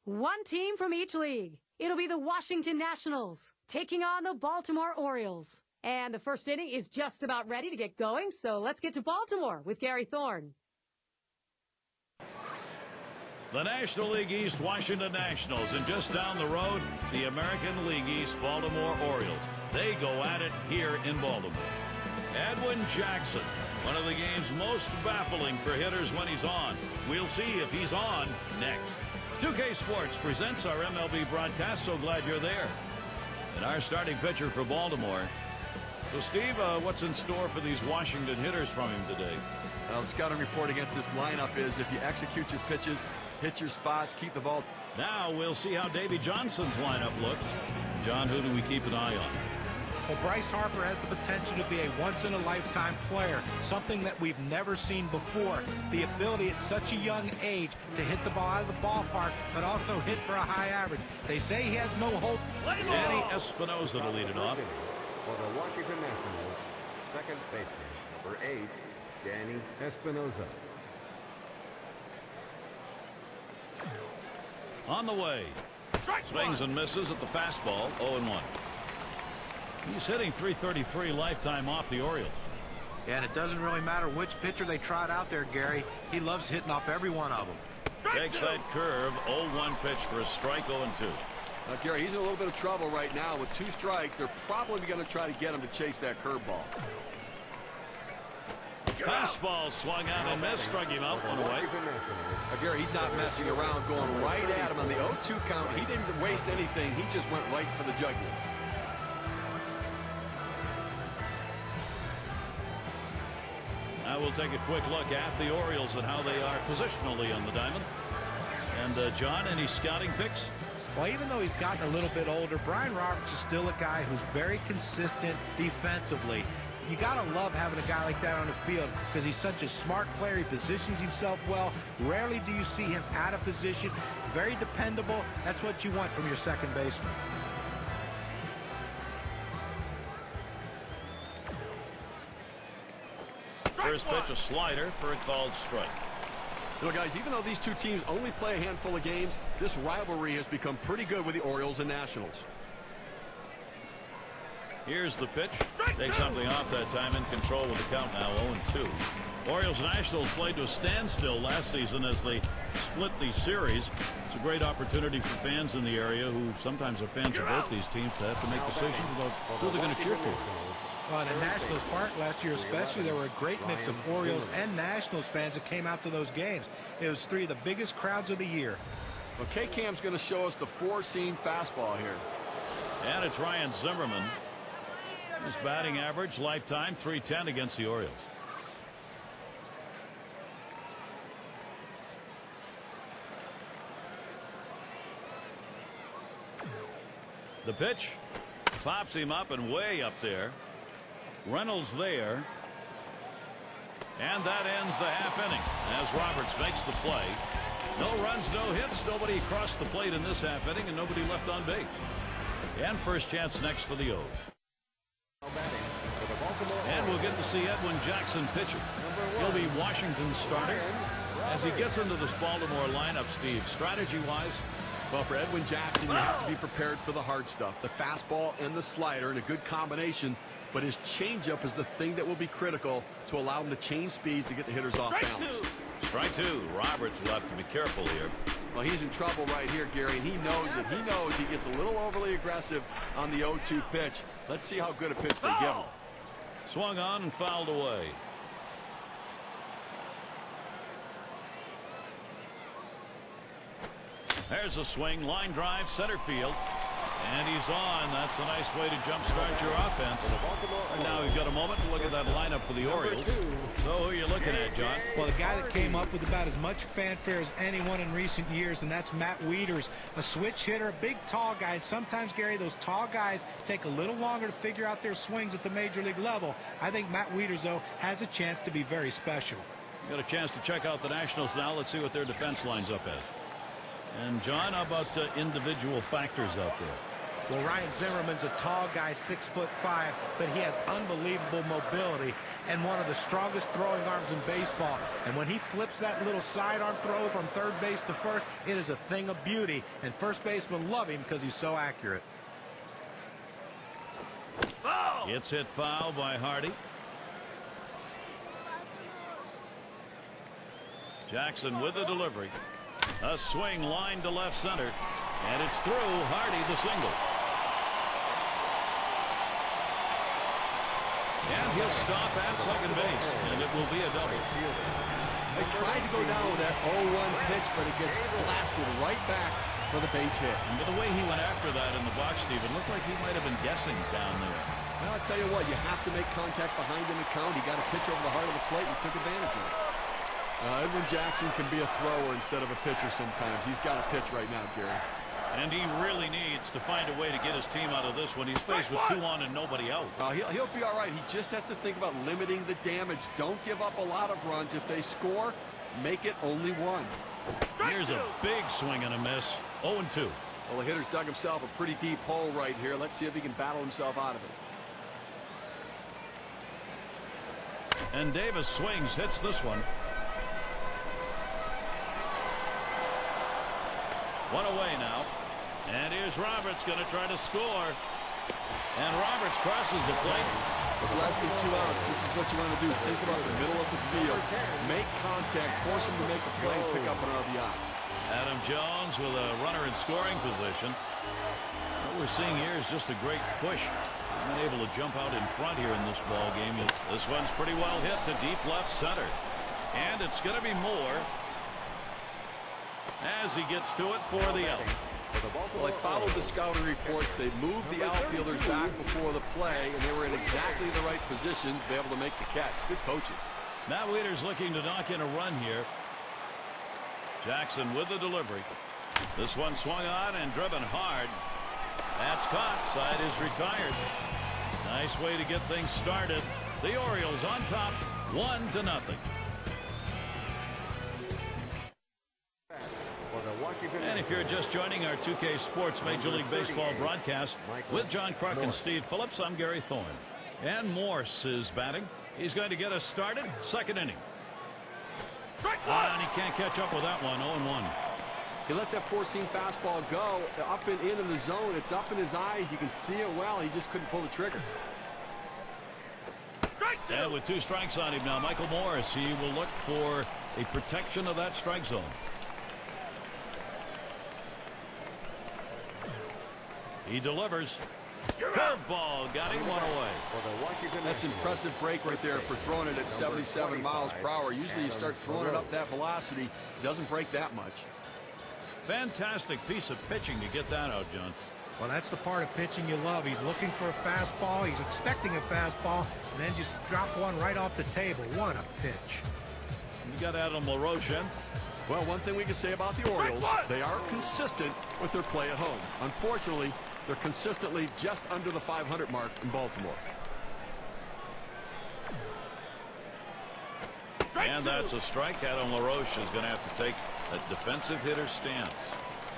One team from each league. It'll be the Washington Nationals taking on the Baltimore Orioles. And the first inning is just about ready to get going, so let's get to Baltimore with Gary Thorne. The National League East Washington Nationals, and just down the road, the American League East Baltimore Orioles. They go at it here in Baltimore. Edwin Jackson, one of the game's most baffling for hitters when he's on. We'll see if he's on next. 2K Sports presents our MLB broadcast. So glad you're there. And our starting pitcher for Baltimore. So, Steve, what's in store for these Washington hitters from him today? Well, the scouting report against this lineup is if you execute your pitches, hit your spots, keep the ball. Now we'll see how Davy Johnson's lineup looks. John, who do we keep an eye on? Well, Bryce Harper has the potential to be a once-in-a-lifetime player, something that we've never seen before. The ability at such a young age to hit the ball out of the ballpark, but also hit for a high average. They say he has no hope. Danny Espinosa to lead it off. For the Washington Nationals, second baseman, number 8, Danny Espinosa. On the way. Swings and misses at the fastball, 0-1. He's hitting .333 lifetime off the Orioles. Yeah, and it doesn't really matter which pitcher they trot out there, Gary. He loves hitting off every one of them. Takes that curve, 0-1 pitch for a strike, 0-2. Now, Gary, he's in a little bit of trouble right now. With 2 strikes, they're probably going to try to get him to chase that curveball. Fastball swung out and missed, struck him out, 1 away. Now, Gary, he's not messing around, going right at him on the 0-2 count. He didn't waste anything. He just went right for the jugular. Now we'll take a quick look at the Orioles and how they are positionally on the diamond. And, John, any scouting picks? Well, even though he's gotten a little bit older, Brian Roberts is still a guy who's very consistent defensively. You got to love having a guy like that on the field because he's such a smart player. He positions himself well. Rarely do you see him out of position. Very dependable. That's what you want from your second baseman. First pitch, a slider for a called strike. You know, guys, even though these two teams only play a handful of games, this rivalry has become pretty good with the Orioles and Nationals. Here's the pitch. Take something off that time. In control with the count now, 0-2. Orioles and Nationals played to a standstill last season as they split the series. It's a great opportunity for fans in the area who sometimes are fans of both these teams to have to make decisions about who they're going to cheer for. Well, in Nationals Park last year especially, there were a great mix of Orioles and Nationals fans that came out to those games. It was 3 of the biggest crowds of the year. Well, K-Cam's going to show us the 4-seam fastball here. And it's Ryan Zimmerman. His batting average lifetime .310 against the Orioles. The pitch pops him up and way up there. Reynolds there. And that ends the half inning as Roberts makes the play. No runs, no hits, nobody crossed the plate in this half inning, and nobody left on base. And first chance next for the O's. And we'll get to see Edwin Jackson pitching. He'll be Washington's starter. As he gets into this Baltimore lineup, Steve, strategy-wise? Well, for Edwin Jackson, you have to be prepared for the hard stuff. The fastball and the slider in a good combination. But his changeup is the thing that will be critical to allow him to change speeds and get the hitters off balance. Strike 2. Roberts will have to be careful here. Well, he's in trouble right here, Gary, and he knows it. He knows he gets a little overly aggressive on the 0-2 pitch. Let's see how good a pitch they give him. Swung on and fouled away. There's a swing, line drive, center field. And he's on. That's a nice way to jumpstart your offense. And now we've got a moment to look at that lineup for the Orioles. So who are you looking at, John? Well, the guy that came up with about as much fanfare as anyone in recent years, and that's Matt Wieters, a switch hitter, a big, tall guy. And sometimes, Gary, those tall guys take a little longer to figure out their swings at the major league level. I think Matt Wieters, though, has a chance to be very special. Got a chance to check out the Nationals now. Let's see what their defense lines up as. And, John, how about individual factors out there? Well, Ryan Zimmerman's a tall guy, 6'5", but he has unbelievable mobility and one of the strongest throwing arms in baseball. And when he flips that little sidearm throw from third base to first, it is a thing of beauty. And first basemen love him because he's so accurate. It's hit foul by Hardy. Jackson with the delivery. A swing line to left center. And it's through. Hardy the single. And he'll stop at second base. And it will be a double. They tried to go down with that 0-1 pitch, but it gets blasted right back for the base hit. And the way he went after that in the box, Steve, it looked like he might have been guessing down there. Well, I'll tell you what, you have to make contact behind him to count. He got a pitch over the heart of the plate and took advantage of it. Edwin Jackson can be a thrower instead of a pitcher sometimes. He's got a pitch right now, Gary. And he really needs to find a way to get his team out of this one. He's faced with 2 on and nobody out. He'll be all right. He just has to think about limiting the damage. Don't give up a lot of runs. If they score, make it only 1. Here's a big swing and a miss. 0-2. Well, the hitter's dug himself a pretty deep hole right here. Let's see if he can battle himself out of it. And Davis swings, hits this one. One away now. And here's Roberts going to try to score. And Roberts crosses the plate. With less than 2 outs, this is what you want to do. Think about the middle of the field. Make contact, force him to make a play, and pick up an RBI. Adam Jones with a runner in scoring position. What we're seeing here is just a great push. Not able to jump out in front here in this ball game. This one's pretty well hit to deep left center. And it's going to be Moore as he gets to it for the out. Well, I followed the scouting reports. They moved the outfielders back before the play, and they were in exactly the right position to be able to make the catch. Good coaching. Matt Wieters looking to knock in a run here. Jackson with the delivery. This one swung on and driven hard. That's caught. Side is retired. Nice way to get things started. The Orioles on top, 1-0. And if you're just joining our 2K Sports Major League Baseball broadcast with John Kruk and Steve Phillips, I'm Gary Thorne. And Morse is batting. He's going to get us started. Second inning. And he can't catch up with that one. 0-1. He let that four-seam fastball go up and in the zone. It's up in his eyes. You can see it well. He just couldn't pull the trigger. And with 2 strikes on him now, Michael Morse, he will look for a protection of that strike zone. He delivers. Curveball got him 1 away. That's impressive break right there for throwing it at 77 miles per hour. Usually you start throwing it up that velocity. It doesn't break that much. Fantastic piece of pitching to get that out, John. Well, that's the part of pitching you love. He's looking for a fastball. He's expecting a fastball, and then just drop one right off the table. What a pitch. You got Adam LaRoche in. Well, one thing we can say about the Orioles, they are consistent with their play at home. Unfortunately, they're consistently just under the 500 mark in Baltimore. And that's a strike. Adam LaRoche is going to have to take a defensive hitter stance.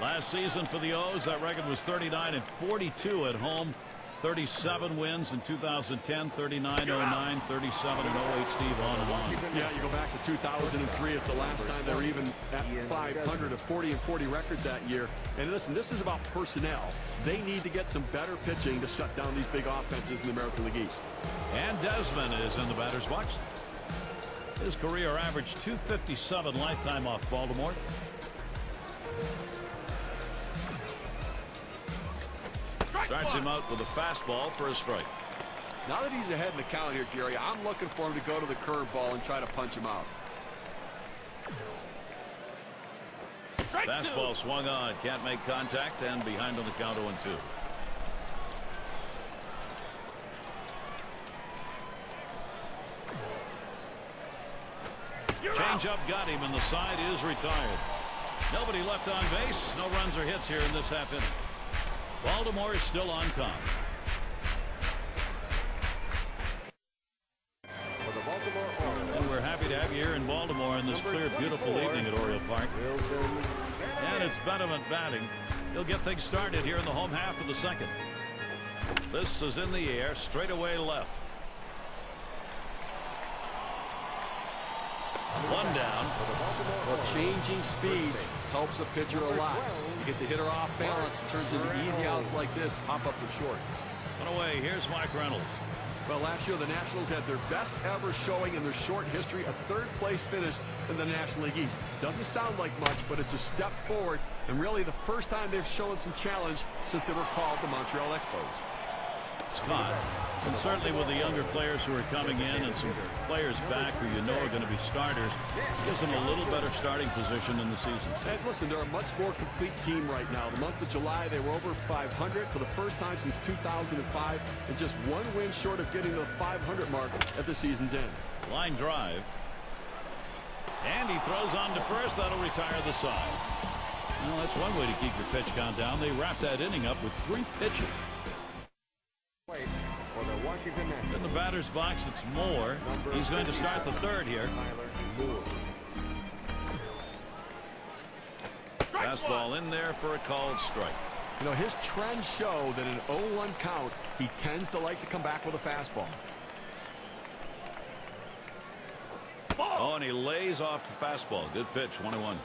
Last season for the O's, that record was 39-42 at home. 37 wins in 2010, 39-09, 37-08, Steve, on and on. Yeah, you go back to 2003. It's the last time they were even at 500, a 40-40 record that year. And listen, this is about personnel. They need to get some better pitching to shut down these big offenses in the American League East. And Desmond is in the batter's box. His career average 257 lifetime off Baltimore. Starts him out with a fastball for a strike. Now that he's ahead in the count here, Jerry, I'm looking for him to go to the curveball and try to punch him out. Fastball swung on, can't make contact, and behind on the count 0-2. Changeup got him, and the side is retired. Nobody left on base. No runs or hits here in this half inning. Baltimore is still on top. And we're happy to have you here in Baltimore on this clear, beautiful evening at Oriole Park. And it's Benjamin batting. He'll get things started here in the home half of the second. This is in the air, straight away left. One down. Well, changing speeds helps a pitcher a lot. You get the hitter off balance, it turns into easy outs like this, pop up for short. One away, here's Mike Reynolds. Well, last year the Nationals had their best ever showing in their short history, a third-place finish in the National League East. Doesn't sound like much, but it's a step forward, and really the first time they've shown some challenge since they were called the Montreal Expos. Scott, and certainly with the younger players who are coming in and some players back who you know are going to be starters, gives them a little better starting position in the season. And listen, they're a much more complete team right now. The month of July, they were over 500 for the first time since 2005, and just one win short of getting to the 500 mark at the season's end. Line drive. And he throws on to first. That'll retire the side. Well, that's one way to keep your pitch count down. They wrapped that inning up with 3 pitches. For the Washington Nationals. In the batter's box, it's Moore. He's going to start the third here. Fastball in there for a called strike. You know, his trends show that in an 0-1 count, he tends to like to come back with a fastball. Oh, and he lays off the fastball. Good pitch, 1-1. A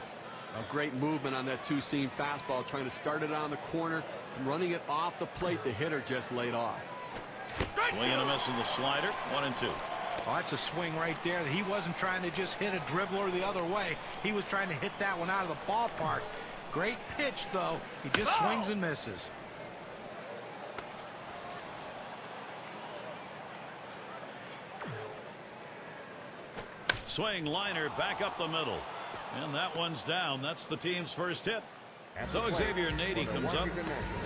great movement on that two-seam fastball, trying to start it on the corner, running it off the plate. The hitter just laid off. Swing and a miss in the slider, 1-2. Oh, that's a swing right there. He wasn't trying to just hit a dribbler the other way. He was trying to hit that one out of the ballpark. Great pitch, though. He just swings and misses. Swing, liner, back up the middle. And that one's down. That's the team's first hit. So Xavier Nady comes up,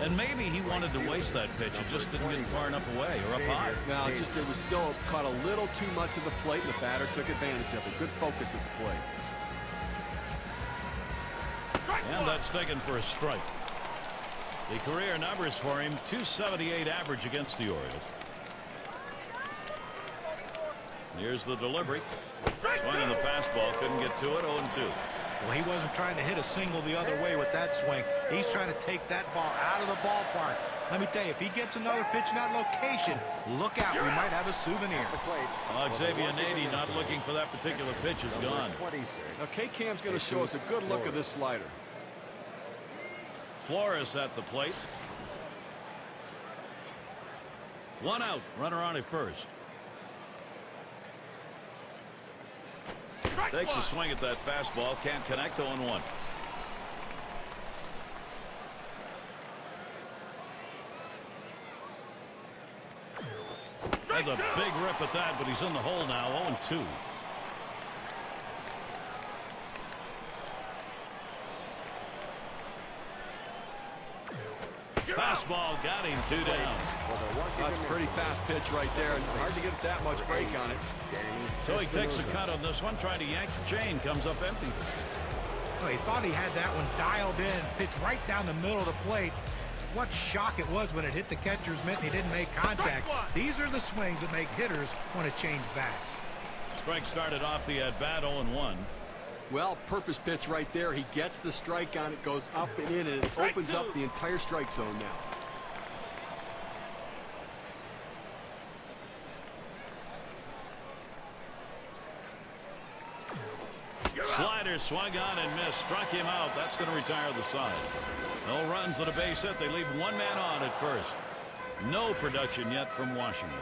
and maybe he wanted to waste that pitch. It just didn't get far enough away or up high. No, it was still caught a little too much of the plate, and the batter took advantage of it. Good focus at the plate. And that's taken for a strike. The career numbers for him, 278 average against the Orioles. Here's the delivery. Swinging the fastball, couldn't get to it, 0-2. Well, he wasn't trying to hit a single the other way with that swing. He's trying to take that ball out of the ballpark. Let me tell you, if he gets another pitch in that location, look out. We might have a souvenir. Xavier Nady not looking for that particular pitch is gone. Now, K-Cam's going to show us a good look at this slider. Flores at the plate. 1 out. Runner on at first. Takes a swing at that fastball. Can't connect. 0-1. Has a big rip at that, but he's in the hole now. 0-2. Fastball got him. 2 down. That's a pretty fast pitch right there, and hard to get that much break on it. So he takes a cut on this one, trying to yank the chain, comes up empty. Well, he thought he had that one dialed in, pitched right down the middle of the plate. What shock it was when it hit the catcher's mitt and he didn't make contact. These are the swings that make hitters want to change bats. Strike started off the at-bat, 0-1. Well, purpose pitch right there. He gets the strike on it, goes up and in, and it opens up the entire strike zone now. Slider swung on and missed. Struck him out. That's going to retire the side. No runs at a base hit. They leave 1 man on at first. No production yet from Washington.